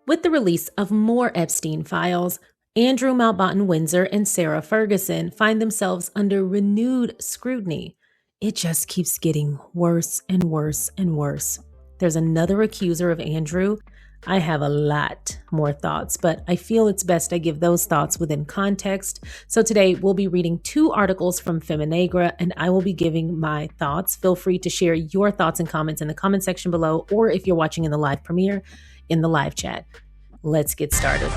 With the release of more Epstein files, Andrew Mountbatten Windsor and Sarah Ferguson find themselves under renewed scrutiny. It just keeps getting worse and worse and worse. There's another accuser of Andrew. I have a lot more thoughts, but I feel it's best I give those thoughts within context. So today we'll be reading 2 articles from Feminegra, and I will be giving my thoughts. Feel free to share your thoughts and comments in the comment section below, or if you're watching in the live premiere, in the live chat. Let's get started.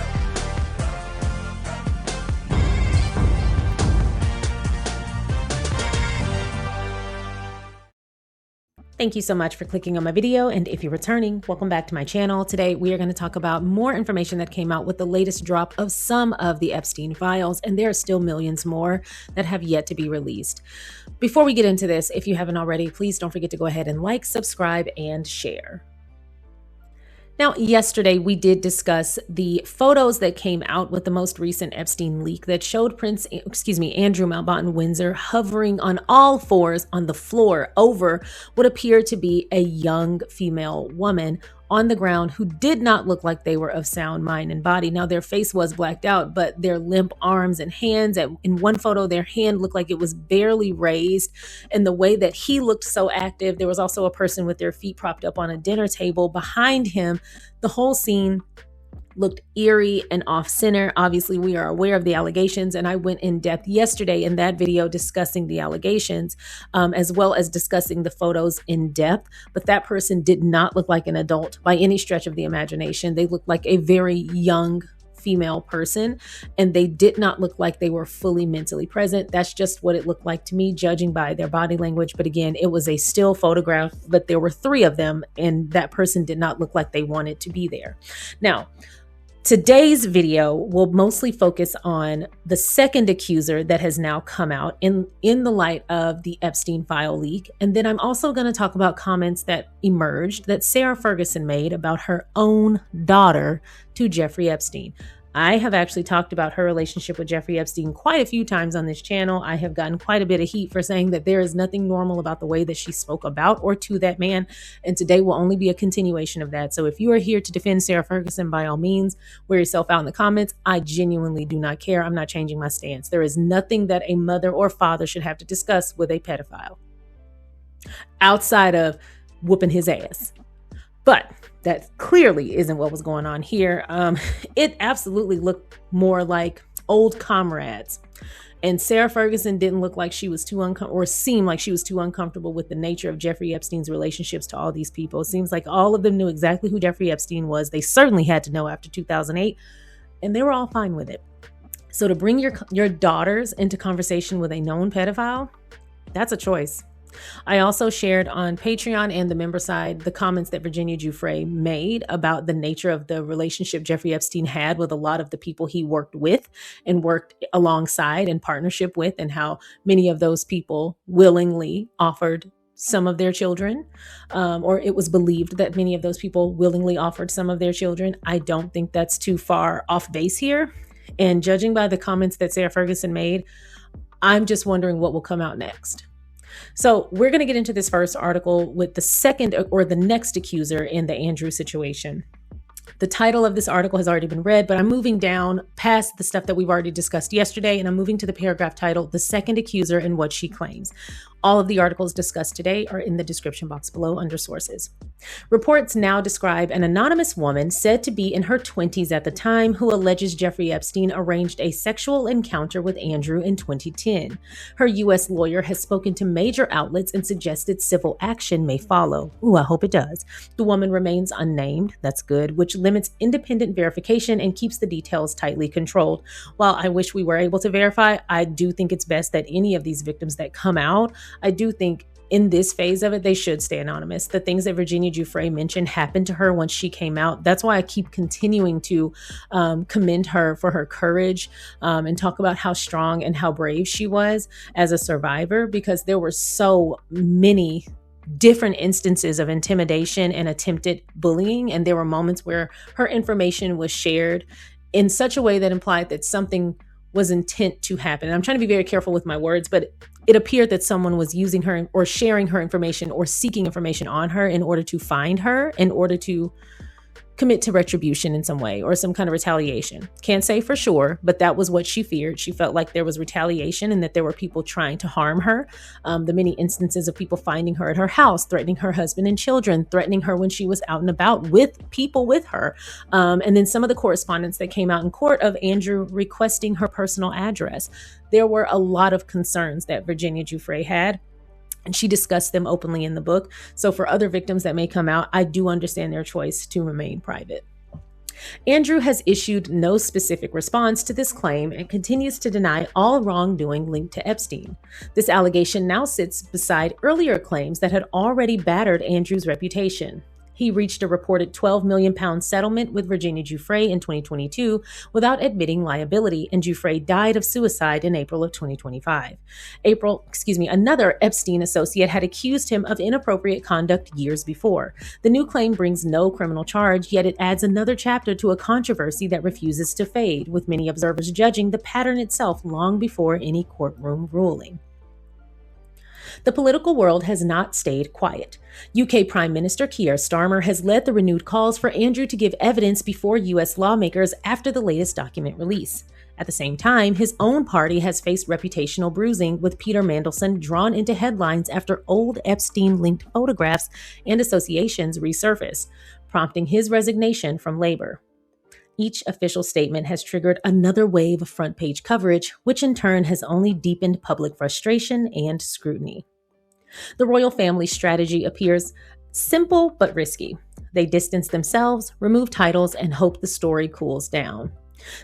Thank you so much for clicking on my video, and if you're returning, welcome back to my channel. Today we are going to talk about more information that came out with the latest drop of some of the Epstein files, and there are still millions more that have yet to be released. Before we get into this, if you haven't already, please don't forget to go ahead and like, subscribe, and share. Now, yesterday we did discuss the photos that came out with the most recent Epstein leak that showed Andrew Mountbatten Windsor hovering on all fours on the floor over what appeared to be a young female woman on the ground who did not look like they were of sound mind and body. Now, their face was blacked out, but their limp arms and hands, in one photo, their hand looked like it was barely raised. And the way that he looked so active, there was also a person with their feet propped up on a dinner table behind him. The whole scene looked eerie and off-center. Obviously, we are aware of the allegations, and I went in depth yesterday in that video discussing the allegations, as well as discussing the photos in depth. But that person did not look like an adult by any stretch of the imagination. They looked like a very young female person, and they did not look like they were fully mentally present. That's just what it looked like to me, judging by their body language. But again, it was a still photograph, but there were 3 of them, and that person did not look like they wanted to be there. Now, today's video will mostly focus on the second accuser that has now come out in the light of the Epstein file leak. And then I'm also going to talk about comments that emerged that Sarah Ferguson made about her own daughter to Jeffrey Epstein. I have actually talked about her relationship with Jeffrey Epstein quite a few times on this channel. I have gotten quite a bit of heat for saying that there is nothing normal about the way that she spoke about or to that man. And today will only be a continuation of that. So if you are here to defend Sarah Ferguson, by all means, wear yourself out in the comments. I genuinely do not care. I'm not changing my stance. There is nothing that a mother or father should have to discuss with a pedophile outside of whooping his ass. But that clearly isn't what was going on here. It absolutely looked more like old comrades. And Sarah Ferguson didn't look like she was too uncomfortable, or seemed like she was too uncomfortable with the nature of Jeffrey Epstein's relationships to all these people. It seems like all of them knew exactly who Jeffrey Epstein was. They certainly had to know after 2008, and they were all fine with it. So to bring your daughters into conversation with a known pedophile, that's a choice. I also shared on Patreon and the member side the comments that Virginia Giuffre made about the nature of the relationship Jeffrey Epstein had with a lot of the people he worked with and worked alongside in partnership with, and how many of those people willingly offered some of their children, or it was believed that many of those people willingly offered some of their children. I don't think that's too far off base here. And judging by the comments that Sarah Ferguson made, I'm just wondering what will come out next. So we're going to get into this first article with the second or the next accuser in the Andrew situation. The title of this article has already been read, but I'm moving down past the stuff that we've already discussed yesterday, and I'm moving to the paragraph titled "The Second Accuser and What She Claims." All of the articles discussed today are in the description box below under sources. Reports now describe an anonymous woman said to be in her 20s at the time who alleges Jeffrey Epstein arranged a sexual encounter with Andrew in 2010. Her U.S. lawyer has spoken to major outlets and suggested civil action may follow. Ooh, I hope it does. The woman remains unnamed. That's good, which limits independent verification and keeps the details tightly controlled. While I wish we were able to verify, I do think it's best that any of these victims that come out, I do think in this phase of it, they should stay anonymous. The things that Virginia Giuffre mentioned happened to her once she came out. That's why I keep continuing to commend her for her courage and talk about how strong and how brave she was as a survivor, because there were so many different instances of intimidation and attempted bullying. And there were moments where her information was shared in such a way that implied that something was intent to happen. And I'm trying to be very careful with my words, but it appeared that someone was using her or sharing her information or seeking information on her in order to find her, in order to commit to retribution in some way or some kind of retaliation. Can't say for sure, but that was what she feared. She felt like there was retaliation and that there were people trying to harm her. The many instances of people finding her at her house, threatening her husband and children, threatening her when she was out and about with people with her. And then some of the correspondence that came out in court of Andrew requesting her personal address. There were a lot of concerns that Virginia Giuffre had, and she discussed them openly in the book. So for other victims that may come out, I do understand their choice to remain private. Andrew has issued no specific response to this claim and continues to deny all wrongdoing linked to Epstein. This allegation now sits beside earlier claims that had already battered Andrew's reputation. He reached a reported £12 million settlement with Virginia Giuffre in 2022 without admitting liability, and Giuffre died of suicide in April of 2025. Another Epstein associate had accused him of inappropriate conduct years before. The new claim brings no criminal charge, yet it adds another chapter to a controversy that refuses to fade, with many observers judging the pattern itself long before any courtroom ruling. The political world has not stayed quiet. UK Prime Minister Keir Starmer has led the renewed calls for Andrew to give evidence before US lawmakers after the latest document release. At the same time, his own party has faced reputational bruising, with Peter Mandelson drawn into headlines after old Epstein-linked photographs and associations resurface, prompting his resignation from Labour. Each official statement has triggered another wave of front-page coverage, which in turn has only deepened public frustration and scrutiny. The royal family's strategy appears simple but risky. They distance themselves, remove titles, and hope the story cools down.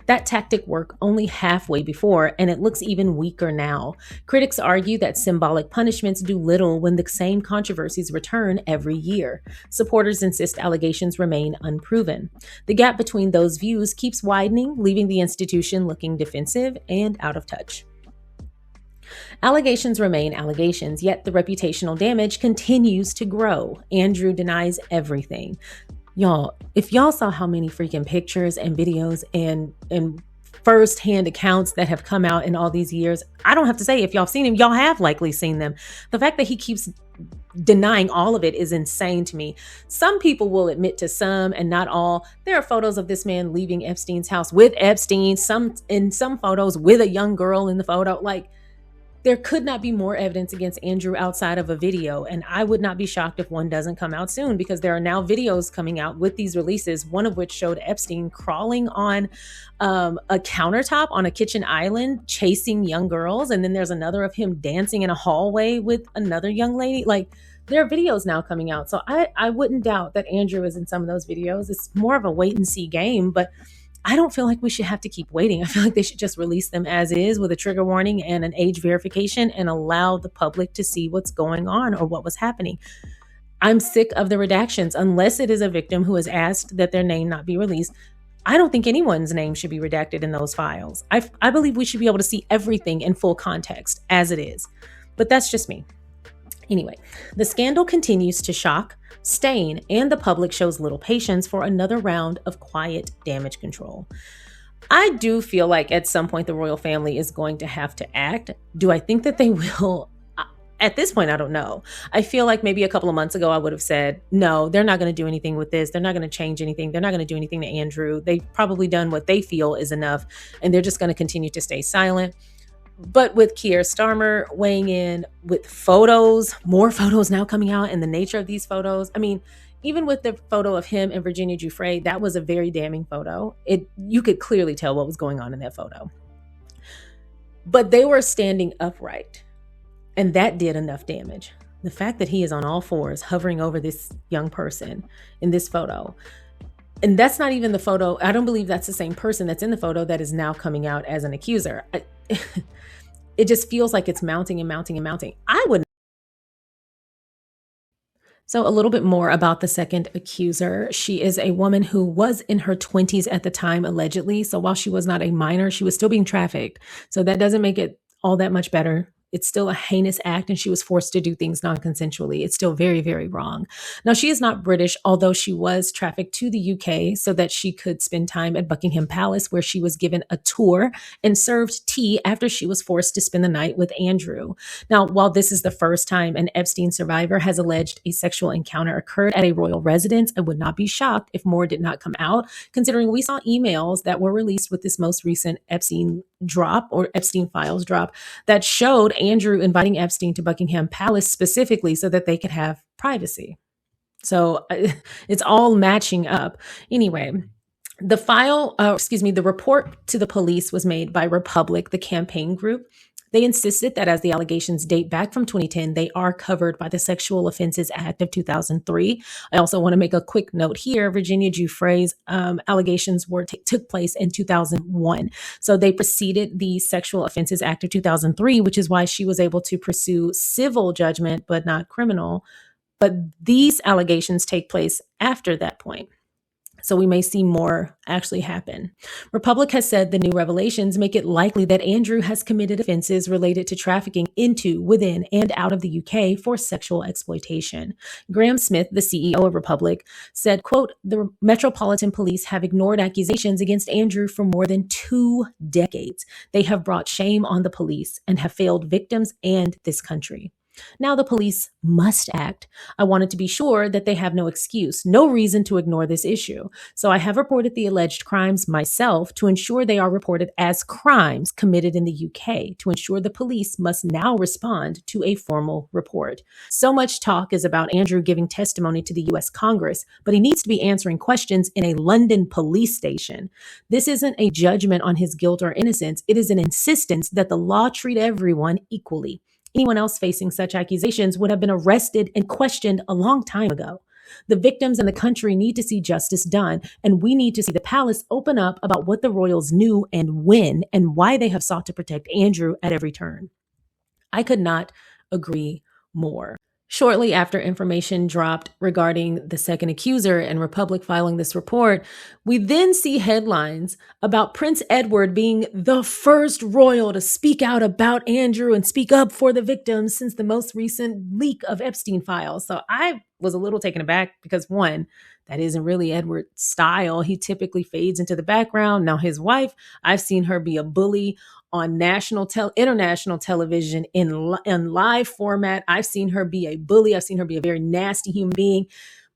That tactic worked only halfway before, and it looks even weaker now. Critics argue that symbolic punishments do little when the same controversies return every year. Supporters insist allegations remain unproven. The gap between those views keeps widening, leaving the institution looking defensive and out of touch. Allegations remain allegations, yet the reputational damage continues to grow. Andrew denies everything. Y'all, if y'all saw how many freaking pictures and videos and first-hand accounts that have come out in all these years, I don't have to say if y'all seen him, y'all have likely seen them. The fact that he keeps denying all of it is insane to me. Some people will admit to some and not all. There are photos of this man leaving Epstein's house with Epstein, some photos with a young girl in the photo. Like, there could not be more evidence against Andrew outside of a video, and I would not be shocked if one doesn't come out soon, because there are now videos coming out with these releases, one of which showed Epstein crawling on a countertop on a kitchen island, chasing young girls, and then there's another of him dancing in a hallway with another young lady. Like, there are videos now coming out, so I wouldn't doubt that Andrew is in some of those videos. It's more of a wait-and-see game, but I don't feel like we should have to keep waiting. I feel like they should just release them as is with a trigger warning and an age verification and allow the public to see what's going on or what was happening. I'm sick of the redactions. Unless it is a victim who has asked that their name not be released, I don't think anyone's name should be redacted in those files. I believe we should be able to see everything in full context as it is. But that's just me. Anyway, the scandal continues to shock, stain, and the public shows little patience for another round of quiet damage control. I do feel like at some point the royal family is going to have to act. Do I think that they will? At this point, I don't know. I feel like maybe a couple of months ago I would have said, no, they're not going to do anything with this. They're not going to change anything. They're not going to do anything to Andrew. They've probably done what they feel is enough, and they're just going to continue to stay silent. But with Keir Starmer weighing in with photos, more photos now coming out, and the nature of these photos. I mean, even with the photo of him and Virginia Giuffre, that was a very damning photo. You could clearly tell what was going on in that photo. But they were standing upright, and that did enough damage. The fact that he is on all fours hovering over this young person in this photo, and that's not even the photo. I don't believe that's the same person that's in the photo that is now coming out as an accuser. It just feels like it's mounting and mounting and mounting. I wouldn't. So a little bit more about the second accuser. She is a woman who was in her 20s at the time, allegedly. So while she was not a minor, she was still being trafficked. So that doesn't make it all that much better. It's still a heinous act, and she was forced to do things non-consensually. It's still very, very wrong. Now, she is not British, although she was trafficked to the UK so that she could spend time at Buckingham Palace, where she was given a tour and served tea after she was forced to spend the night with Andrew. Now, while this is the first time an Epstein survivor has alleged a sexual encounter occurred at a royal residence, I would not be shocked if more did not come out, considering we saw emails that were released with this most recent Epstein drop or Epstein files drop that showed Andrew inviting Epstein to Buckingham Palace specifically so that they could have privacy. So it's all matching up. Anyway, the report to the police was made by Republic, the campaign group. They insisted that as the allegations date back from 2010, they are covered by the Sexual Offenses Act of 2003. I also want to make a quick note here. Virginia Giuffre's allegations took place in 2001. So they preceded the Sexual Offenses Act of 2003, which is why she was able to pursue civil judgment, but not criminal. But these allegations take place after that point. So we may see more actually happen. Republic has said the new revelations make it likely that Andrew has committed offenses related to trafficking into, within, and out of the UK for sexual exploitation. Graham Smith, the CEO of Republic, said, quote, the Metropolitan Police have ignored accusations against Andrew for more than 2 decades. They have brought shame on the police and have failed victims and this country. Now the police must act. I wanted to be sure that they have no excuse, no reason to ignore this issue. So I have reported the alleged crimes myself to ensure they are reported as crimes committed in the UK, to ensure the police must now respond to a formal report. So much talk is about Andrew giving testimony to the US Congress, but he needs to be answering questions in a London police station. This isn't a judgment on his guilt or innocence. It is an insistence that the law treat everyone equally. Anyone else facing such accusations would have been arrested and questioned a long time ago. The victims and the country need to see justice done, and we need to see the palace open up about what the royals knew and when, and why they have sought to protect Andrew at every turn. I could not agree more. Shortly after information dropped regarding the second accuser and Republic filing this report, we then see headlines about Prince Edward being the first royal to speak out about Andrew and speak up for the victims since the most recent leak of Epstein files. So I was a little taken aback because, one, that isn't really Edward's style. He typically fades into the background. Now his wife, I've seen her be a bully on international television in live format. I've seen her be a bully. I've seen her be a very nasty human being.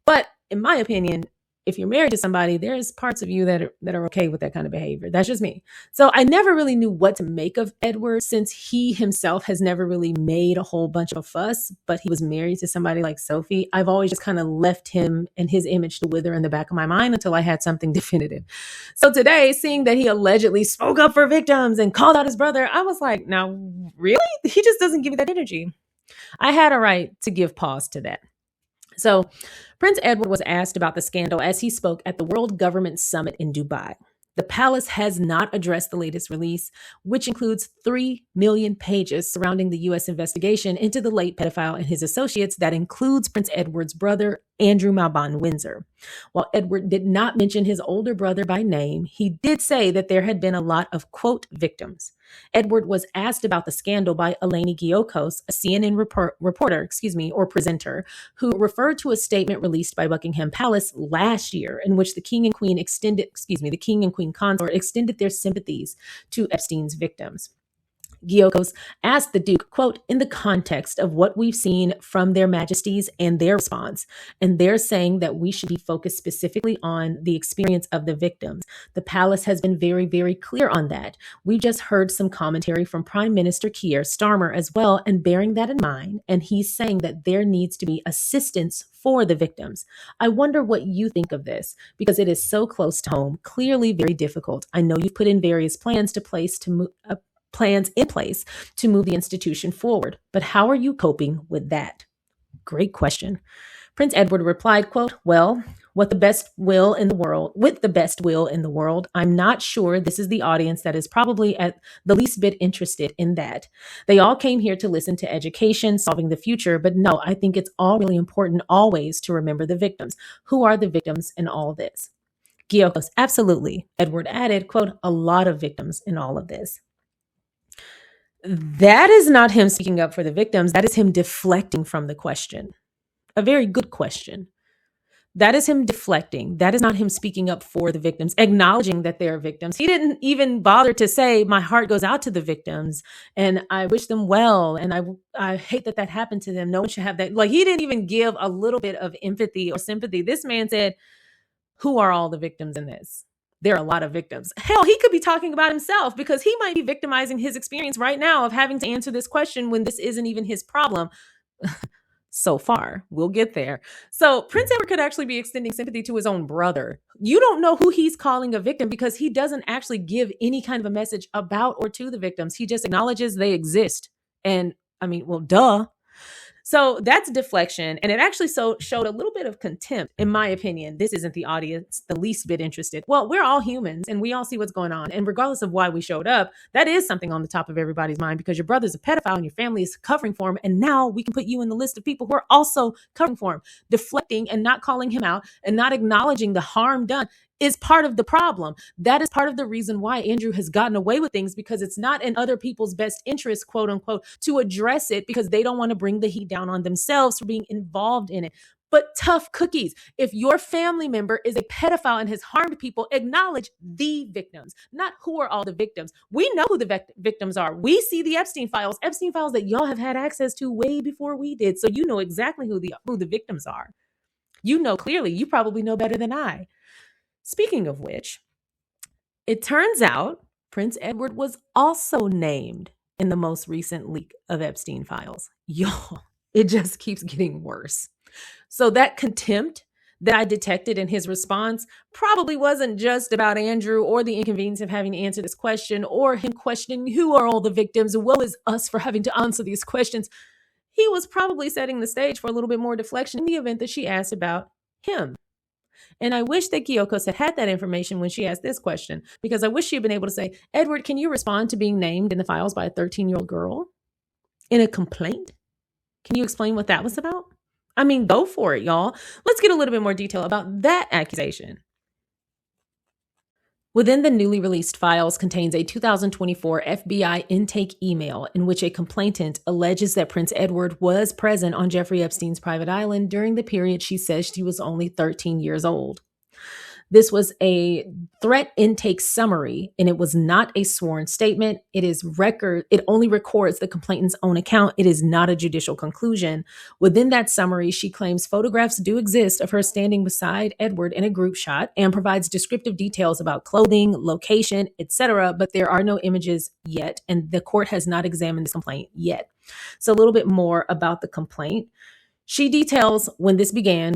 But in my opinion, if you're married to somebody, there's parts of you that are okay with that kind of behavior. That's just me. So I never really knew what to make of Edward, since he himself has never really made a whole bunch of a fuss, but he was married to somebody like Sophie. I've always just kind of left him and his image to wither in the back of my mind until I had something definitive. So today, seeing that he allegedly spoke up for victims and called out his brother, I was like, now really? He just doesn't give me that energy. I had a right to give pause to that. So Prince Edward was asked about the scandal as he spoke at the World Government Summit in Dubai. The palace has not addressed the latest release, which includes 3 million pages surrounding the U.S. investigation into the late pedophile and his associates that includes Prince Edward's brother, Andrew Mountbatten Windsor. While Edward did not mention his older brother by name, he did say that there had been a lot of, quote, victims. Edward was asked about the scandal by Eleni Giokos, a CNN reporter, or presenter, who referred to a statement released by Buckingham Palace last year in which the King and Queen consort extended their sympathies to Epstein's victims. Giokos asked the Duke, quote, in the context of what we've seen from their majesties and their response, and they're saying that we should be focused specifically on the experience of the victims. The palace has been very, very clear on that. We just heard some commentary from Prime Minister Keir Starmer as well, and bearing that in mind, and he's saying that there needs to be assistance for the victims. I wonder what you think of this, because it is so close to home, clearly very difficult. I know you've put in various plans in place to move the institution forward. But how are you coping with that? Great question. Prince Edward replied, quote, well, with the best will in the world, I'm not sure this is the audience that is probably at the least bit interested in that. They all came here to listen to education, solving the future. But no, I think it's all really important always to remember the victims. Who are the victims in all this? Giokos, absolutely. Edward added, quote, a lot of victims in all of this. That is not him speaking up for the victims. That is him deflecting from the question. A very good question. That is him deflecting. That is not him speaking up for the victims, acknowledging that they are victims. He didn't even bother to say, my heart goes out to the victims and I wish them well. And I hate that that happened to them. No one should have that. Like, he didn't even give a little bit of empathy or sympathy. This man said, who are all the victims in this? There are a lot of victims. Hell, he could be talking about himself because he might be victimizing his experience right now of having to answer this question when this isn't even his problem. So far, we'll get there. So Prince Edward could actually be extending sympathy to his own brother. You don't know who he's calling a victim because he doesn't actually give any kind of a message about or to the victims. He just acknowledges they exist. And I mean, well, duh. So that's deflection. And it actually showed a little bit of contempt, in my opinion. This isn't the audience the least bit interested. Well, we're all humans and we all see what's going on. And regardless of why we showed up, that is something on the top of everybody's mind because your brother's a pedophile and your family is covering for him. And now we can put you in the list of people who are also covering for him. Deflecting and not calling him out and not acknowledging the harm done is part of the problem. That is part of the reason why Andrew has gotten away with things, because it's not in other people's best interest, quote unquote, to address it because they don't want to bring the heat down on themselves for being involved in it. But tough cookies. If your family member is a pedophile and has harmed people, acknowledge the victims, not who are all the victims. We know who the victims are. We see the Epstein files that y'all have had access to way before we did. So you know exactly who the victims are. You know clearly. You probably know better than I. Speaking of which, it turns out Prince Edward was also named in the most recent leak of Epstein files. Y'all, it just keeps getting worse. So that contempt that I detected in his response probably wasn't just about Andrew or the inconvenience of having to answer this question or him questioning who are all the victims, woe is us for having to answer these questions. He was probably setting the stage for a little bit more deflection in the event that she asked about him. And I wish that Kyoko had that information when she asked this question, because I wish she had been able to say, Edward, can you respond to being named in the files by a 13-year-old girl in a complaint? Can you explain what that was about? I mean, go for it, y'all. Let's get a little bit more detail about that accusation. Within the newly released files contains a 2024 FBI intake email in which a complainant alleges that Prince Edward was present on Jeffrey Epstein's private island during the period she says she was only 13 years old. This was a threat intake summary, and it was not a sworn statement. It only records the complainant's own account. It is not a judicial conclusion. Within that summary, she claims photographs do exist of her standing beside Edward in a group shot and provides descriptive details about clothing, location, etc., but there are no images yet, and the court has not examined this complaint yet. So a little bit more about the complaint. She details when this began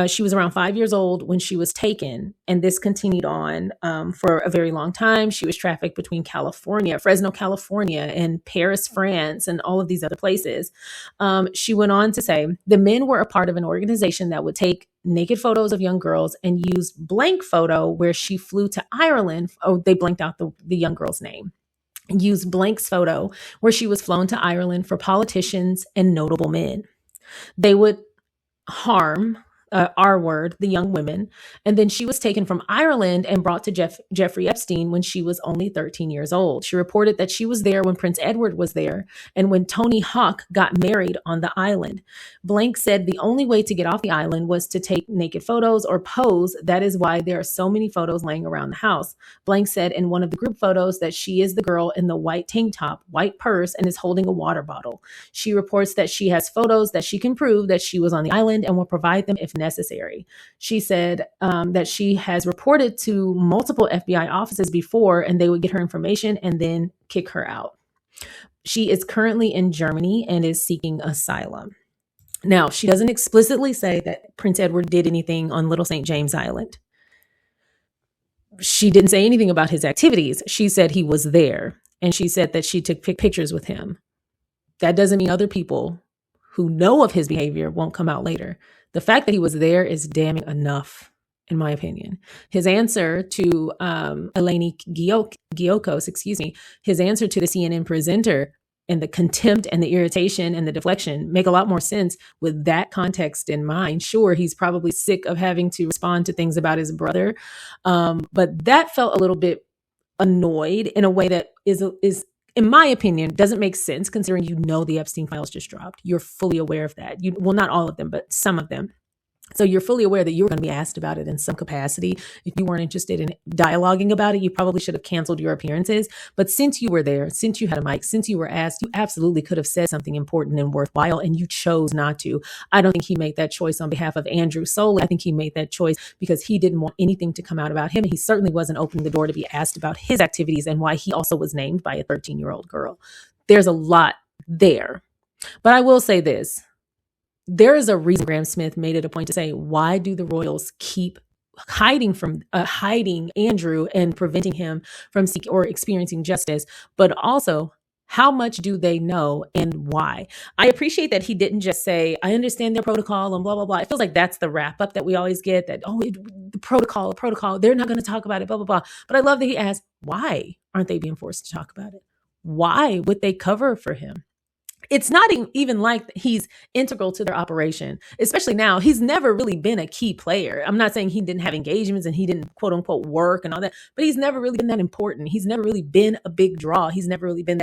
she was around 5 years old when she was taken, and this continued on for a very long time. She was trafficked between Fresno, California, and Paris, France, and all of these other places. She went on to say, the men were a part of an organization that would take naked photos of young girls and use blank photo where she flew to Ireland. Oh, they blanked out the young girl's name. Use blanks photo where she was flown to Ireland for politicians and notable men. They would harm, the young women. And then she was taken from Ireland and brought to Jeffrey Epstein when she was only 13 years old. She reported that she was there when Prince Edward was there and when Tony Hawk got married on the island. Blank said the only way to get off the island was to take naked photos or pose. That is why there are so many photos laying around the house. Blank said in one of the group photos that she is the girl in the white tank top, white purse, and is holding a water bottle. She reports that she has photos that she can prove that she was on the island and will provide them if necessary. She said that she has reported to multiple FBI offices before, and they would get her information and then kick her out. She is currently in Germany and is seeking asylum. Now, she doesn't explicitly say that Prince Edward did anything on Little St. James Island. She didn't say anything about his activities. She said he was there, and she said that she took pictures with him. That doesn't mean other people who know of his behavior won't come out later. The fact that he was there is damning enough, in my opinion. His answer to Eleni Giokos, his answer to the CNN presenter and the contempt and the irritation and the deflection make a lot more sense with that context in mind. Sure, he's probably sick of having to respond to things about his brother, but that felt a little bit annoyed in a way that is in my opinion, doesn't make sense considering the Epstein files just dropped. You're fully aware of that. Well, not all of them, but some of them. So you're fully aware that you were going to be asked about it in some capacity. If you weren't interested in dialoguing about it, you probably should have canceled your appearances. But since you were there, since you had a mic, since you were asked, you absolutely could have said something important and worthwhile, and you chose not to. I don't think he made that choice on behalf of Andrew solely. I think he made that choice because he didn't want anything to come out about him. He certainly wasn't opening the door to be asked about his activities and why he also was named by a 13-year-old girl. There's a lot there. But I will say this. There is a reason Graham Smith made it a point to say, why do the royals keep hiding Andrew and preventing him from seeking or experiencing justice? But also, how much do they know and why? I appreciate that he didn't just say, I understand their protocol and blah, blah, blah. It feels like that's the wrap up that we always get, that, the protocol, they're not going to talk about it, blah, blah, blah. But I love that he asked, why aren't they being forced to talk about it? Why would they cover for him? It's not even like he's integral to their operation, especially now. He's never really been a key player. I'm not saying he didn't have engagements and he didn't quote unquote work and all that, but he's never really been that important. He's never really been a big draw. He's never really been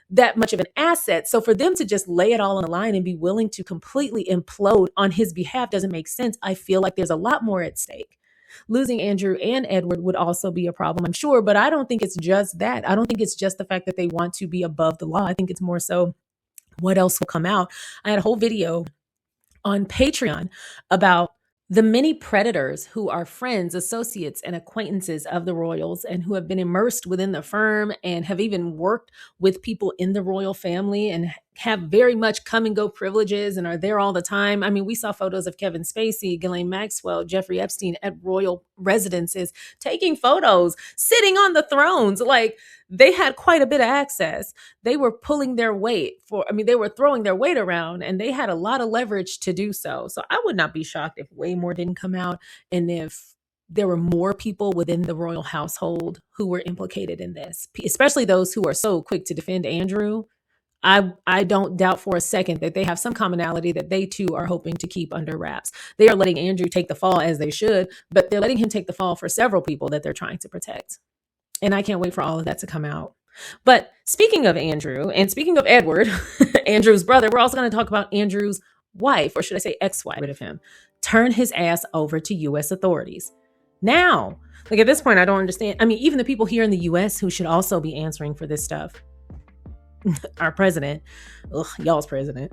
that much of an asset. So for them to just lay it all on the line and be willing to completely implode on his behalf doesn't make sense. I feel like there's a lot more at stake. Losing Andrew and Edward would also be a problem, I'm sure, but I don't think it's just that. I don't think it's just the fact that they want to be above the law. I think it's more so what else will come out. I had a whole video on Patreon about the many predators who are friends, associates, and acquaintances of the royals and who have been immersed within the firm and have even worked with people in the royal family and have very much come and go privileges and are there all the time. I mean, we saw photos of Kevin Spacey, Ghislaine Maxwell, Jeffrey Epstein at royal residences, taking photos, sitting on the thrones. Like, they had quite a bit of access. They were pulling their weight they were throwing their weight around and they had a lot of leverage to do so. So I would not be shocked if way more didn't come out and if there were more people within the royal household who were implicated in this, especially those who are so quick to defend Andrew. I don't doubt for a second that they have some commonality that they too are hoping to keep under wraps. They are letting Andrew take the fall as they should, but they're letting him take the fall for several people that they're trying to protect. And I can't wait for all of that to come out. But speaking of Andrew and speaking of Edward, Andrew's brother, we're also going to talk about Andrew's wife, or should I say ex-wife of him, turn his ass over to U.S. authorities. Now, like at this point, I don't understand. I mean, even the people here in the U.S. who should also be answering for this stuff. Our president, y'all's president,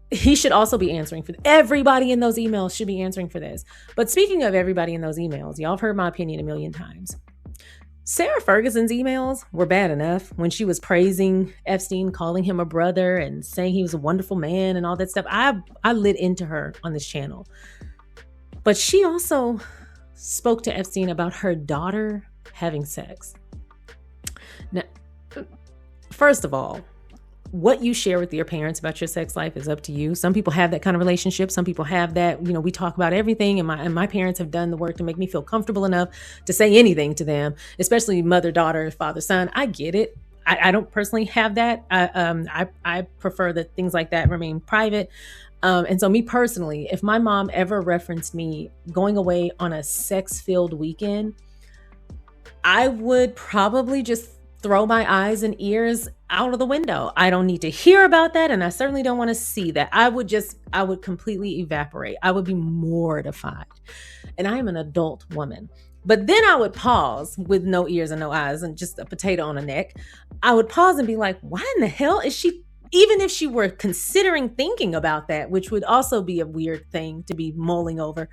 he should also be answering for everybody in those emails should be answering for this. But speaking of everybody in those emails, y'all have heard my opinion a million times. Sarah Ferguson's emails were bad enough when she was praising Epstein, calling him a brother and saying he was a wonderful man and all that stuff. I lit into her on this channel. But she also spoke to Epstein about her daughter having sex. Now, first of all, what you share with your parents about your sex life is up to you. Some people have that kind of relationship. Some people have that, we talk about everything. And my parents have done the work to make me feel comfortable enough to say anything to them, especially mother, daughter, father, son. I get it. I don't personally have that. I prefer that things like that remain private. And so me personally, if my mom ever referenced me going away on a sex-filled weekend, I would probably just throw my eyes and ears out of the window. I don't need to hear about that. And I certainly don't want to see that. I would completely evaporate. I would be mortified. And I am an adult woman. But then I would pause with no ears and no eyes and just a potato on a neck. I would pause and be like, why in the hell is she, even if she were considering thinking about that, which would also be a weird thing to be mulling over.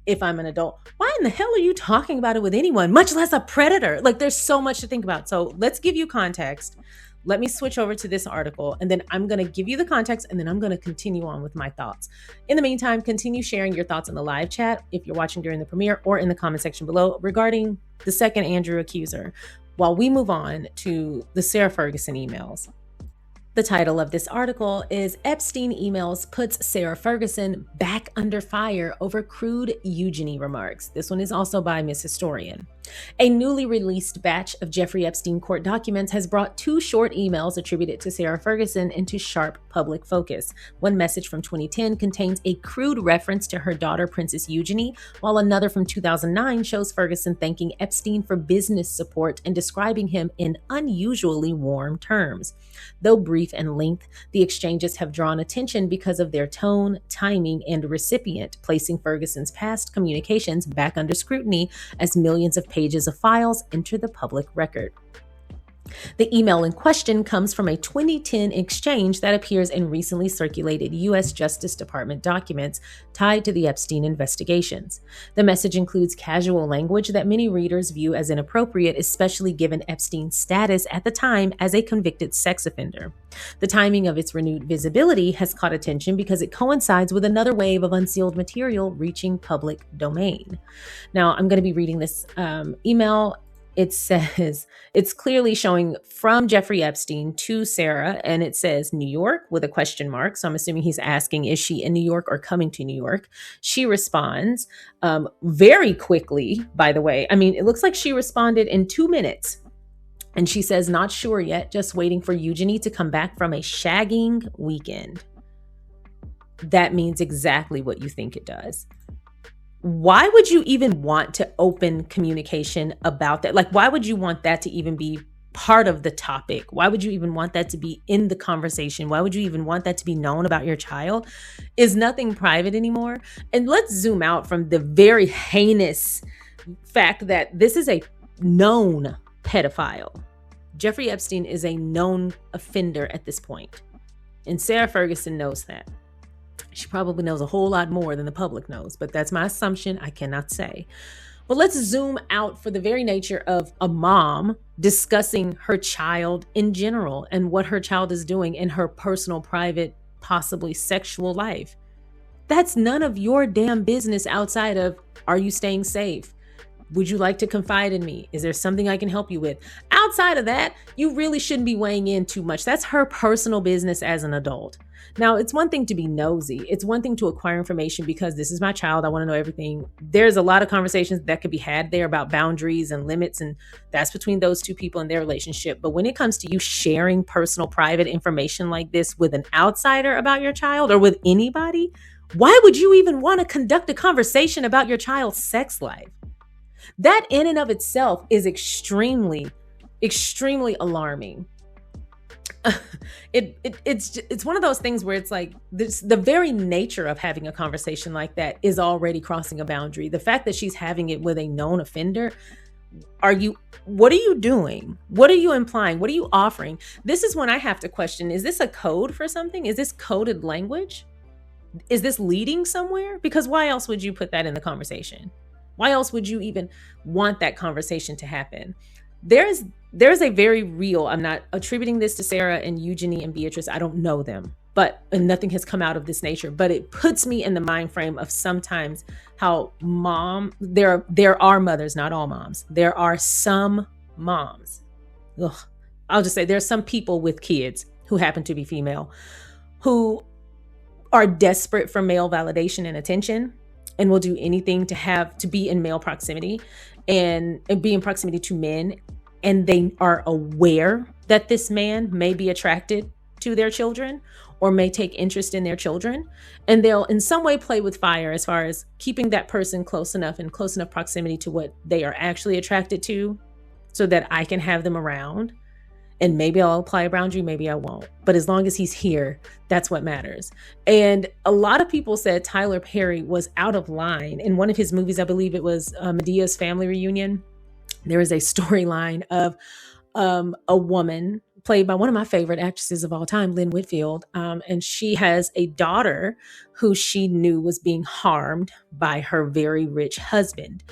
If I'm an adult, why in the hell are you talking about it with anyone, much less a predator? Like, there's so much to think about. So let's give you context. Let me switch over to this article, and then I'm going to give you the context, and then I'm going to continue on with my thoughts. In the meantime, continue sharing your thoughts in the live chat if you're watching during the premiere, or in the comment section below regarding the second Andrew accuser, while we move on to the Sarah Ferguson emails. The title of this article is Epstein Emails Puts Sarah Ferguson Back Under Fire Over Crude Eugenie Remarks. This one is also by Miss Historian. A newly released batch of Jeffrey Epstein court documents has brought two short emails attributed to Sarah Ferguson into sharp public focus. One message from 2010 contains a crude reference to her daughter, Princess Eugenie, while another from 2009 shows Ferguson thanking Epstein for business support and describing him in unusually warm terms. Though brief in length, the exchanges have drawn attention because of their tone, timing, and recipient, placing Ferguson's past communications back under scrutiny as millions of pages of files enter the public record. The email in question comes from a 2010 exchange that appears in recently circulated U.S. Justice Department documents tied to the Epstein investigations. The message includes casual language that many readers view as inappropriate, especially given Epstein's status at the time as a convicted sex offender. The timing of its renewed visibility has caught attention because it coincides with another wave of unsealed material reaching public domain. Now, I'm going to be reading this email. It says, it's clearly showing from Jeffrey Epstein to Sarah, and it says New York with a question mark. So I'm assuming he's asking, is she in New York or coming to New York? She responds very quickly, by the way. I mean, it looks like she responded in 2 minutes. And she says, not sure yet, just waiting for Eugenie to come back from a shagging weekend. That means exactly what you think it does. Why would you even want to open communication about that? Like, why would you want that to even be part of the topic? Why would you even want that to be in the conversation? Why would you even want that to be known about your child? Is nothing private anymore? And let's zoom out from the very heinous fact that this is a known pedophile. Jeffrey Epstein is a known offender at this point. And Sarah Ferguson knows that. She probably knows a whole lot more than the public knows, but that's my assumption. I cannot say. But let's zoom out for the very nature of a mom discussing her child in general and what her child is doing in her personal, private, possibly sexual life. That's none of your damn business outside of, are you staying safe? Would you like to confide in me? Is there something I can help you with? Outside of that, you really shouldn't be weighing in too much. That's her personal business as an adult. Now, it's one thing to be nosy. It's one thing to acquire information because this is my child. I want to know everything. There's a lot of conversations that could be had there about boundaries and limits, and that's between those two people and their relationship. But when it comes to you sharing personal, private information like this with an outsider about your child or with anybody, why would you even want to conduct a conversation about your child's sex life? That in and of itself is extremely, extremely alarming. It's one of those things where it's like the very nature of having a conversation like that is already crossing a boundary. The fact that she's having it with a known offender, what are you doing? What are you implying? What are you offering? This is when I have to question, is this a code for something? Is this coded language? Is this leading somewhere? Because why else would you put that in the conversation? Why else would you even want that conversation to happen? There's a very real, I'm not attributing this to Sarah and Eugenie and Beatrice. I don't know them, and nothing has come out of this nature, but it puts me in the mind frame of sometimes how there are mothers, not all moms. There are some moms. I'll just say there's some people with kids who happen to be female who are desperate for male validation and attention and will do anything to be in male proximity and be in proximity to men. And they are aware that this man may be attracted to their children or may take interest in their children. And they'll in some way play with fire as far as keeping that person close enough proximity to what they are actually attracted to so that I can have them around. And maybe I'll apply a boundary, maybe I won't. But as long as he's here, that's what matters. And a lot of people said Tyler Perry was out of line. In one of his movies, I believe it was Medea's Family Reunion, there is a storyline of a woman played by one of my favorite actresses of all time, Lynn Whitfield. And she has a daughter who she knew was being harmed by her very rich husband.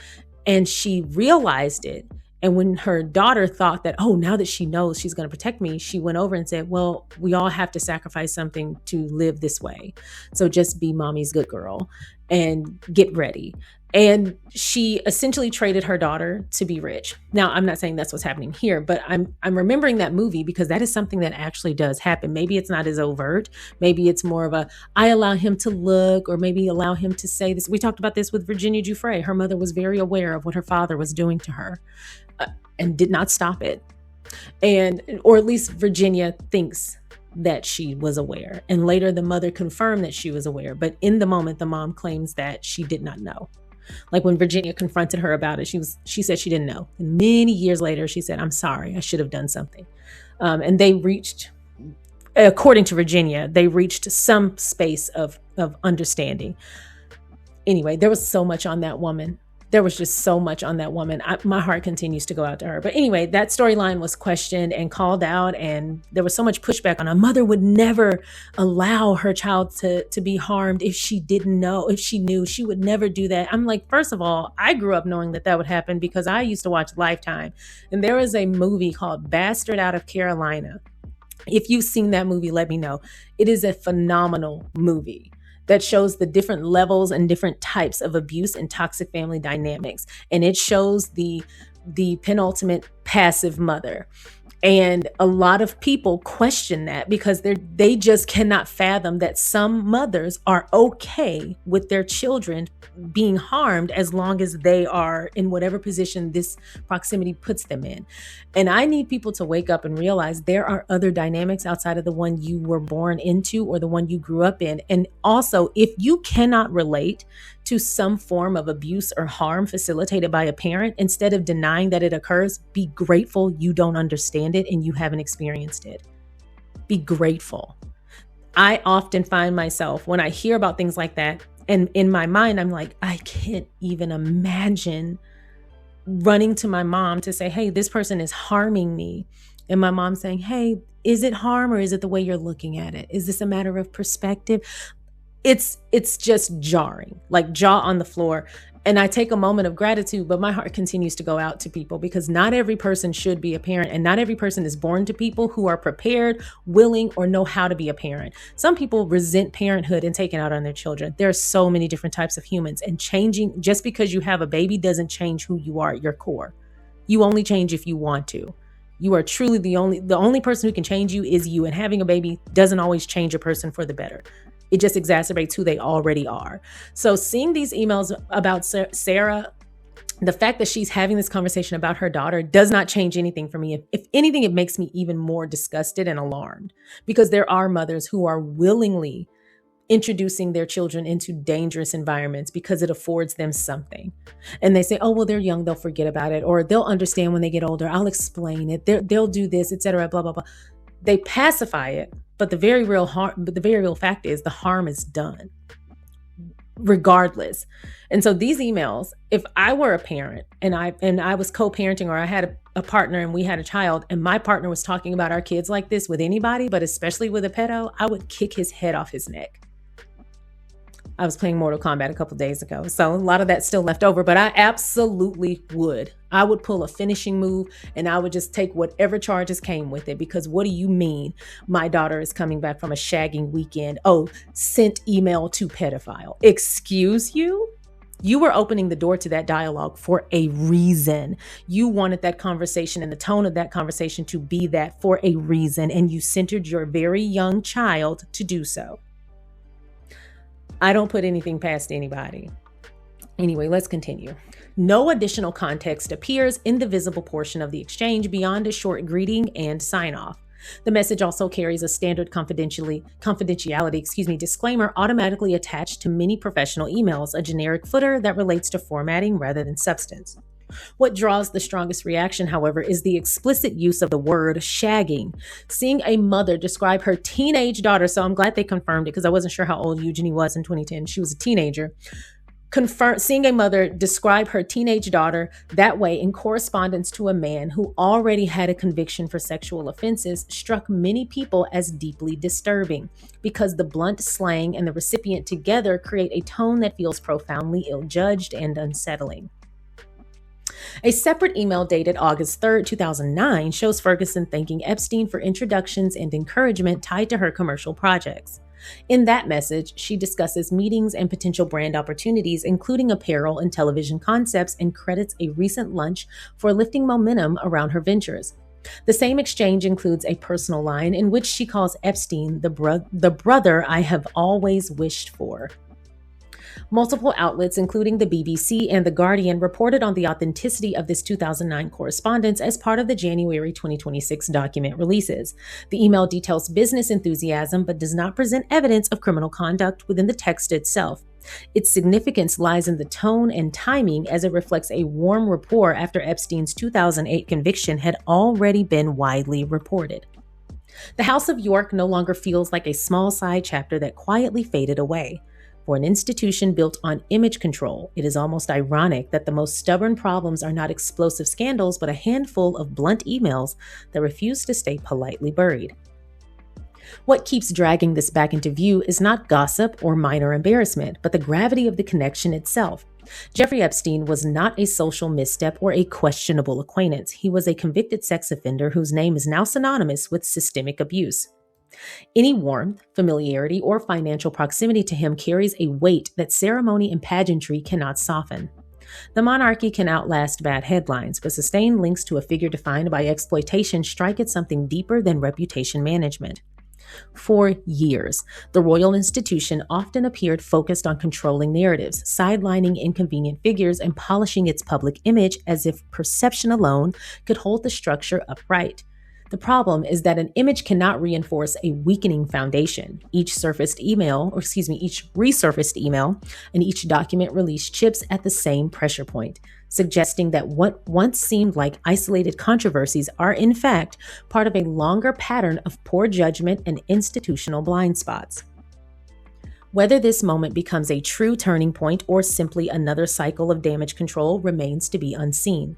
And she realized it. And when her daughter thought that, oh, now that she knows she's going to protect me, she went over and said, well, we all have to sacrifice something to live this way. So just be mommy's good girl and get ready. And she essentially traded her daughter to be rich. Now, I'm not saying that's what's happening here, but I'm remembering that movie because that is something that actually does happen. Maybe it's not as overt. Maybe it's more of a, I allow him to look, or maybe allow him to say this. We talked about this with Virginia Giuffre. Her mother was very aware of what her father was doing to her and did not stop it. Or at least Virginia thinks that she was aware. And later the mother confirmed that she was aware. But in the moment, the mom claims that she did not know. Like when Virginia confronted her about it, she said she didn't know. And many years later, she said, I'm sorry, I should have done something. And they reached, according to Virginia, they reached some space of understanding. Anyway, there was so much on that woman. There was just so much on that woman. My heart continues to go out to her. But anyway, that storyline was questioned and called out, and there was so much pushback on a mother would never allow her child to be harmed if she didn't know, if she knew. She would never do that. I'm like, first of all, I grew up knowing that would happen because I used to watch Lifetime, and there was a movie called Bastard Out of Carolina. If you've seen that movie, let me know. It is a phenomenal movie that shows the different levels and different types of abuse and toxic family dynamics. And it shows the penultimate passive mother. And a lot of people question that because they just cannot fathom that some mothers are okay with their children being harmed as long as they are in whatever position this proximity puts them in. And I need people to wake up and realize there are other dynamics outside of the one you were born into or the one you grew up in. And also, if you cannot relate to some form of abuse or harm facilitated by a parent, instead of denying that it occurs, be grateful you don't understand it and you haven't experienced it. Be grateful. I often find myself when I hear about things like that, and in my mind, I'm like, I can't even imagine running to my mom to say, hey, this person is harming me. And my mom saying, hey, is it harm or is it the way you're looking at it? Is this a matter of perspective? It's just jarring, like jaw on the floor. And I take a moment of gratitude, but my heart continues to go out to people because not every person should be a parent, and not every person is born to people who are prepared, willing, or know how to be a parent. Some people resent parenthood and take it out on their children. There are so many different types of humans, and changing just because you have a baby doesn't change who you are at your core. You only change if you want to. You are truly the only person who can change you is you, and having a baby doesn't always change a person for the better. It just exacerbates who they already are. So seeing these emails about Sarah, the fact that she's having this conversation about her daughter does not change anything for me. If anything, it makes me even more disgusted and alarmed because there are mothers who are willingly introducing their children into dangerous environments because it affords them something. And they say, oh, well, they're young, they'll forget about it, or they'll understand when they get older. I'll explain it. They'll do this, etc. Blah, blah, blah. They pacify it. But the very real fact is the harm is done regardless. And so these emails, if I were a parent and I was co-parenting, or I had a partner and we had a child and my partner was talking about our kids like this with anybody, but especially with a pedo, I would kick his head off his neck. I was playing Mortal Kombat a couple days ago, so a lot of that's still left over, but I absolutely would. I would pull a finishing move and I would just take whatever charges came with it, because what do you mean my daughter is coming back from a shagging weekend? Oh, sent email to pedophile. Excuse you? You were opening the door to that dialogue for a reason. You wanted that conversation and the tone of that conversation to be that for a reason, and you centered your very young child to do so. I don't put anything past anybody. Anyway, let's continue. No additional context appears in the visible portion of the exchange beyond a short greeting and sign-off. The message also carries a standard confidentiality disclaimer automatically attached to many professional emails, a generic footer that relates to formatting rather than substance. What draws the strongest reaction, however, is the explicit use of the word shagging. Seeing a mother describe her teenage daughter, so I'm glad they confirmed it because I wasn't sure how old Eugenie was in 2010. She was a teenager. Seeing a mother describe her teenage daughter that way in correspondence to a man who already had a conviction for sexual offenses struck many people as deeply disturbing, because the blunt slang and the recipient together create a tone that feels profoundly ill-judged and unsettling. A separate email dated August 3rd, 2009 shows Ferguson thanking Epstein for introductions and encouragement tied to her commercial projects. In that message, she discusses meetings and potential brand opportunities, including apparel and television concepts, and credits a recent lunch for lifting momentum around her ventures. The same exchange includes a personal line in which she calls Epstein the brother I have always wished for. Multiple outlets, including the BBC and The Guardian, reported on the authenticity of this 2009 correspondence as part of the January 2026 document releases. The email details business enthusiasm but does not present evidence of criminal conduct within the text itself. Its significance lies in the tone and timing, as it reflects a warm rapport after Epstein's 2008 conviction had already been widely reported. The House of York no longer feels like a small side chapter that quietly faded away. For an institution built on image control, it is almost ironic that the most stubborn problems are not explosive scandals, but a handful of blunt emails that refuse to stay politely buried. What keeps dragging this back into view is not gossip or minor embarrassment, but the gravity of the connection itself. Jeffrey Epstein was not a social misstep or a questionable acquaintance. He was a convicted sex offender whose name is now synonymous with systemic abuse. Any warmth, familiarity, or financial proximity to him carries a weight that ceremony and pageantry cannot soften. The monarchy can outlast bad headlines, but sustained links to a figure defined by exploitation strike at something deeper than reputation management. For years, the royal institution often appeared focused on controlling narratives, sidelining inconvenient figures, and polishing its public image as if perception alone could hold the structure upright. The problem is that an image cannot reinforce a weakening foundation. Each resurfaced email and each document release chips at the same pressure point, suggesting that what once seemed like isolated controversies are in fact part of a longer pattern of poor judgment and institutional blind spots. Whether this moment becomes a true turning point or simply another cycle of damage control remains to be unseen.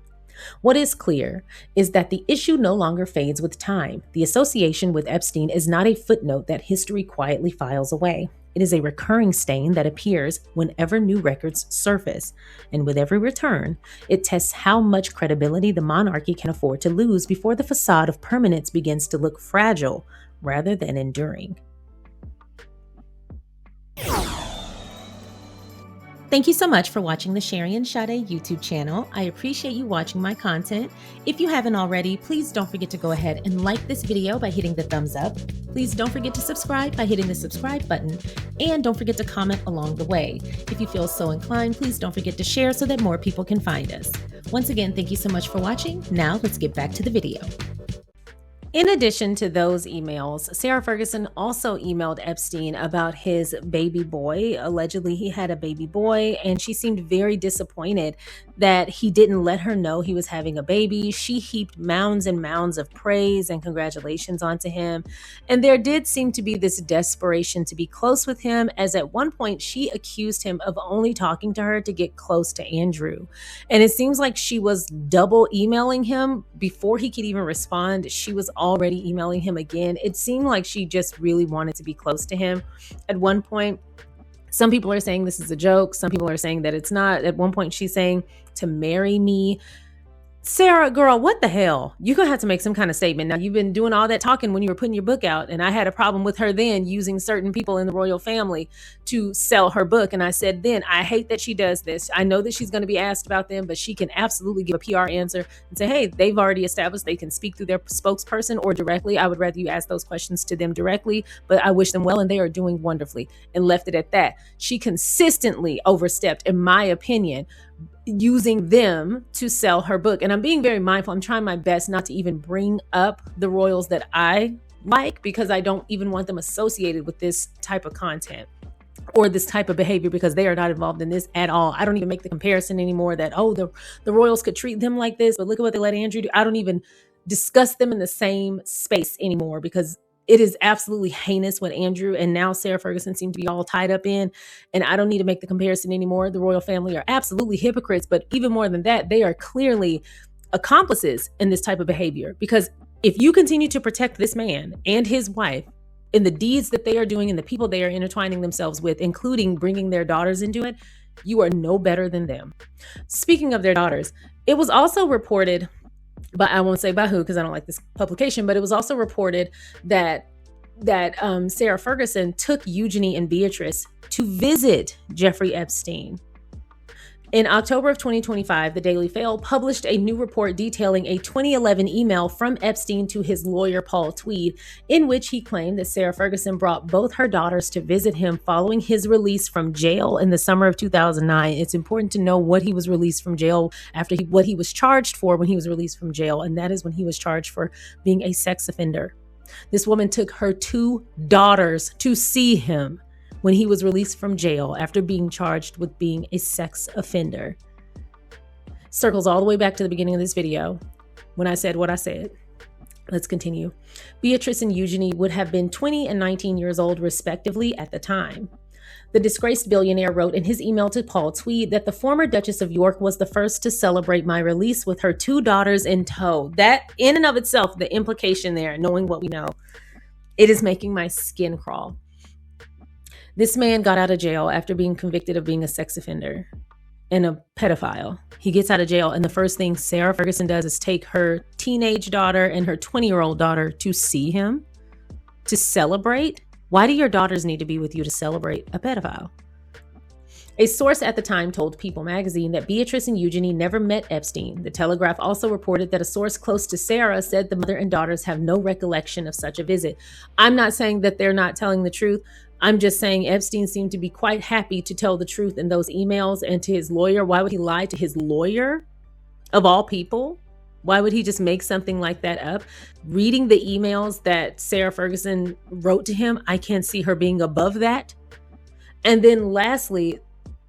What is clear is that the issue no longer fades with time. The association with Epstein is not a footnote that history quietly files away. It is a recurring stain that appears whenever new records surface, and with every return, it tests how much credibility the monarchy can afford to lose before the facade of permanence begins to look fragile rather than enduring. Thank you so much for watching the SharionSade YouTube channel. I appreciate you watching my content. If you haven't already, please don't forget to go ahead and like this video by hitting the thumbs up. Please don't forget to subscribe by hitting the subscribe button. And don't forget to comment along the way. If you feel so inclined, please don't forget to share so that more people can find us. Once again, thank you so much for watching. Now let's get back to the video. In addition to those emails, Sarah Ferguson also emailed Epstein about his baby boy. Allegedly, he had a baby boy, and she seemed very disappointed that he didn't let her know he was having a baby. She heaped mounds and mounds of praise and congratulations onto him. And there did seem to be this desperation to be close with him, as at one point she accused him of only talking to her to get close to Andrew. And it seems like she was double emailing him before he could even respond. She was already emailing him again. It seemed like she just really wanted to be close to him. At one point, some people are saying this is a joke. Some people are saying that it's not. At one point, she's saying to marry me. Sarah, girl, what the hell? You're going to have to make some kind of statement. Now, you've been doing all that talking when you were putting your book out, and I had a problem with her then using certain people in the royal family to sell her book. And I said then, I hate that she does this. I know that she's going to be asked about them, but she can absolutely give a PR answer and say, hey, they've already established they can speak through their spokesperson or directly. I would rather you ask those questions to them directly, but I wish them well, and they are doing wonderfully, and left it at that. She consistently overstepped, in my opinion, using them to sell her book. And I'm being very mindful. I'm trying my best not to even bring up the royals that I like, because I don't even want them associated with this type of content or this type of behavior, because they are not involved in this at all. I don't even make the comparison anymore that, oh, the royals could treat them like this, but look at what they let Andrew do. I don't even discuss them in the same space anymore, because it is absolutely heinous what Andrew and now Sarah Ferguson seem to be all tied up in. And I don't need to make the comparison anymore. The royal family are absolutely hypocrites, but even more than that, they are clearly accomplices in this type of behavior. Because if you continue to protect this man and his wife in the deeds that they are doing and the people they are intertwining themselves with, including bringing their daughters into it, you are no better than them. Speaking of their daughters, it was also reported, but I won't say by who because I don't like this publication, but it was also reported that Sarah Ferguson took Eugenie and Beatrice to visit Jeffrey Epstein. In October of 2025, the Daily Fail published a new report detailing a 2011 email from Epstein to his lawyer, Paul Tweed, in which he claimed that Sarah Ferguson brought both her daughters to visit him following his release from jail in the summer of 2009. It's important to know what he was released from jail after what he was charged for when he was released from jail, and that is when he was charged for being a sex offender. This woman took her 2 daughters to see him when he was released from jail after being charged with being a sex offender. Circles all the way back to the beginning of this video when I said what I said. Let's continue. Beatrice and Eugenie would have been 20 and 19 years old respectively at the time. The disgraced billionaire wrote in his email to Paul Tweed that the former Duchess of York was the first to celebrate my release with her 2 daughters in tow. That in and of itself, the implication there, knowing what we know, it is making my skin crawl. This man got out of jail after being convicted of being a sex offender and a pedophile. He gets out of jail, and the first thing Sarah Ferguson does is take her teenage daughter and her 20-year-old daughter to see him, to celebrate. Why do your daughters need to be with you to celebrate a pedophile? A source at the time told People magazine that Beatrice and Eugenie never met Epstein. The Telegraph also reported that a source close to Sarah said the mother and daughters have no recollection of such a visit. I'm not saying that they're not telling the truth. I'm just saying Epstein seemed to be quite happy to tell the truth in those emails and to his lawyer. Why would he lie to his lawyer of all people? Why would he just make something like that up? Reading the emails that Sarah Ferguson wrote to him, I can't see her being above that. And then lastly,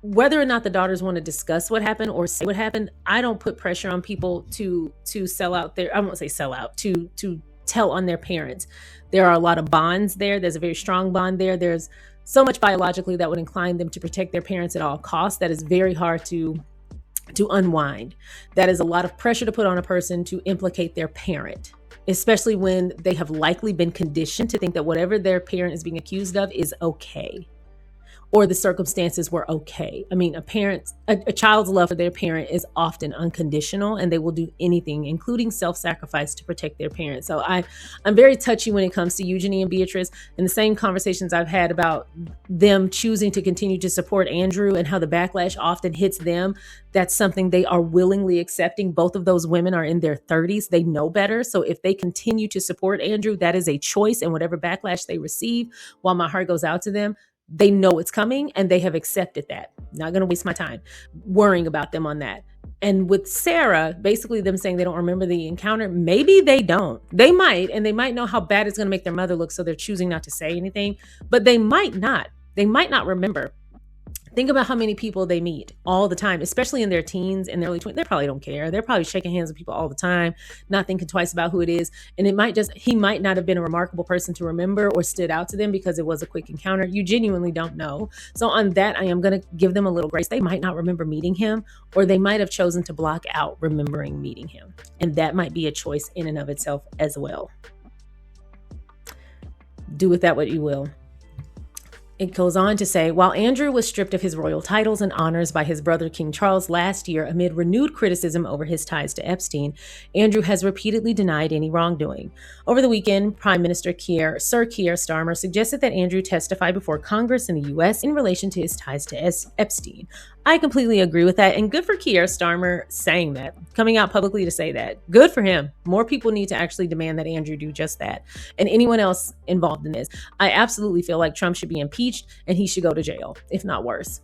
whether or not the daughters want to discuss what happened or say what happened, I don't put pressure on people to sell out their, I won't say sell out, to tell on their parents. There are a lot of bonds there. There's a very strong bond there. There's so much biologically that would incline them to protect their parents at all costs. That is very hard to unwind. That is a lot of pressure to put on a person to implicate their parent, especially when they have likely been conditioned to think that whatever their parent is being accused of is okay, or the circumstances were okay. I mean, a child's love for their parent is often unconditional, and they will do anything, including self-sacrifice, to protect their parent. So I'm very touchy when it comes to Eugenie and Beatrice, and the same conversations I've had about them choosing to continue to support Andrew and how the backlash often hits them. That's something they are willingly accepting. Both of those women are in their 30s. They know better. So if they continue to support Andrew, that is a choice, and whatever backlash they receive, while my heart goes out to them, they know it's coming and they have accepted that. Not going to waste my time worrying about them on that. And with Sarah, basically them saying they don't remember the encounter, maybe they don't. They might, and they might know how bad it's going to make their mother look, so they're choosing not to say anything, but they might not. They might not remember. Think about how many people they meet all the time, especially in their teens and their early 20s. They probably don't care. They're probably shaking hands with people all the time, not thinking twice about who it is. And he might not have been a remarkable person to remember or stood out to them because it was a quick encounter. You genuinely don't know. So on that, I am going to give them a little grace. They might not remember meeting him, or they might have chosen to block out remembering meeting him. And that might be a choice in and of itself as well. Do with that what you will. It goes on to say, while Andrew was stripped of his royal titles and honors by his brother King Charles last year amid renewed criticism over his ties to Epstein, Andrew has repeatedly denied any wrongdoing. Over the weekend, Prime Minister Sir Keir Starmer suggested that Andrew testify before Congress in the U.S. in relation to his ties to Epstein. I completely agree with that, and good for Keir Starmer saying that, coming out publicly to say that. Good for him. More people need to actually demand that Andrew do just that, and anyone else involved in this. I absolutely feel like Trump should be impeached and he should go to jail, if not worse.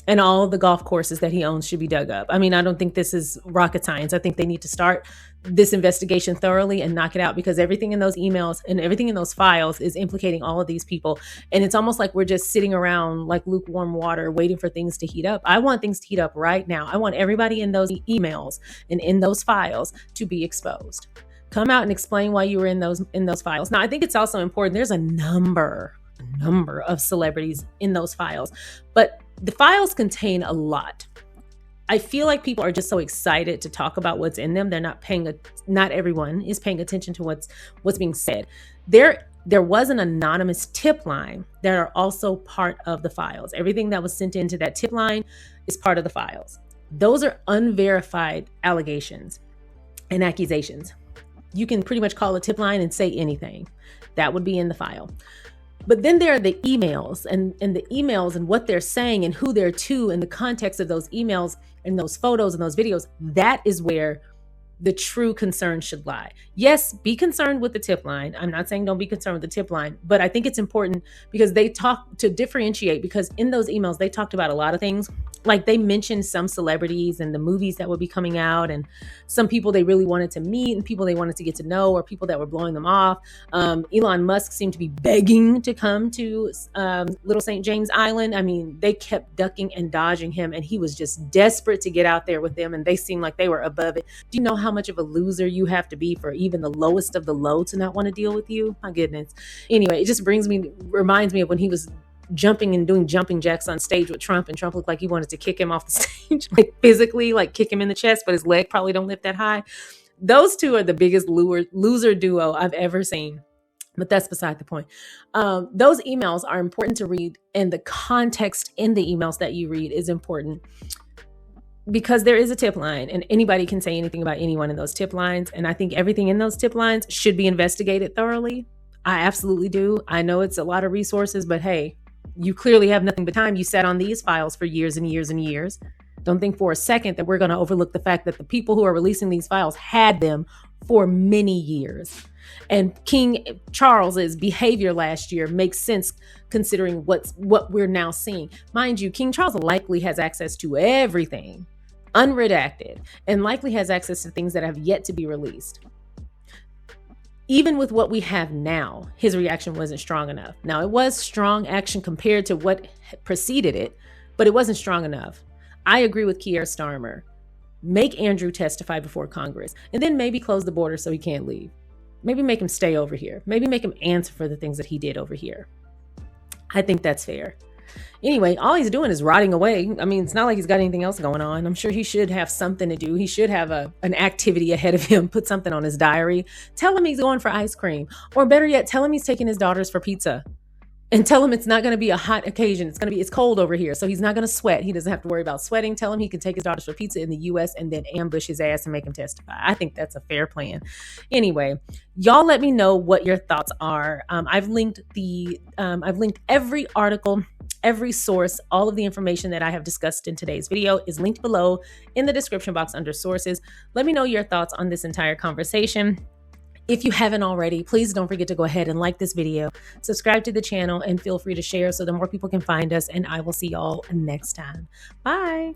And all the golf courses that he owns should be dug up. I mean, I don't think this is rocket science. I think they need to start this investigation thoroughly and knock it out, because everything in those emails and everything in those files is implicating all of these people. And it's almost like we're just sitting around like lukewarm water waiting for things to heat up. I want things to heat up right now. I want everybody in those emails and in those files to be exposed. Come out and explain why you were in those files. Now, I think it's also important. There's a number of celebrities in those files, but the files contain a lot. I feel like people are just so excited to talk about what's in them. They're not everyone is paying attention to what's being said. There was an anonymous tip line that are also part of the files. Everything that was sent into that tip line is part of the files. Those are unverified allegations and accusations. You can pretty much call a tip line and say anything. That would be in the file. But then there are the emails and the emails and what they're saying and who they're to and the context of those emails and those photos and those videos. That is where the true concern should lie. Yes, be concerned with the tip line. I'm not saying don't be concerned with the tip line, but I think it's important because they talk to differentiate, because in those emails, they talked about a lot of things. Like they mentioned some celebrities and the movies that would be coming out and some people they really wanted to meet and people they wanted to get to know or people that were blowing them off. Elon Musk seemed to be begging to come to Little St. James Island. I mean, they kept ducking and dodging him and he was just desperate to get out there with them and they seemed like they were above it. Do you know how much of a loser you have to be for even the lowest of the low to not want to deal with you? My goodness. Anyway, it just reminds me of when he was jumping and doing jumping jacks on stage with Trump, and Trump looked like he wanted to kick him off the stage, like physically, like kick him in the chest, but his leg probably don't lift that high. Those two are the biggest loser duo I've ever seen. But that's beside the point. Those emails are important to read, and the context in the emails that you read is important because there is a tip line and anybody can say anything about anyone in those tip lines. And I think everything in those tip lines should be investigated thoroughly. I absolutely do. I know it's a lot of resources, but hey, you clearly have nothing but time. You sat on these files for years and years and years. Don't think for a second that we're going to overlook the fact that the people who are releasing these files had them for many years. And King Charles's behavior last year makes sense considering what we're now seeing. Mind you, King Charles likely has access to everything, unredacted, and likely has access to things that have yet to be released. Even with what we have now, his reaction wasn't strong enough. Now, it was strong action compared to what preceded it, but it wasn't strong enough. I agree with Keir Starmer. Make Andrew testify before Congress, and then maybe close the border so he can't leave. Maybe make him stay over here. Maybe make him answer for the things that he did over here. I think that's fair. Anyway, all he's doing is rotting away. I mean, it's not like he's got anything else going on. I'm sure he should have something to do. He should have an activity ahead of him. Put something on his diary. Tell him he's going for ice cream. Or better yet, tell him he's taking his daughters for pizza. And tell him it's not going to be a hot occasion. It's cold over here, so he's not going to sweat. He doesn't have to worry about sweating. Tell him he can take his daughters for pizza in the U.S. and then ambush his ass and make him testify. I think that's a fair plan. Anyway, y'all let me know what your thoughts are. I've linked every article, every source, all of the information that I have discussed in today's video is linked below in the description box under sources. Let me know your thoughts on this entire conversation. If you haven't already, please don't forget to go ahead and like this video, subscribe to the channel, and feel free to share so that more people can find us. And I will see y'all next time. Bye.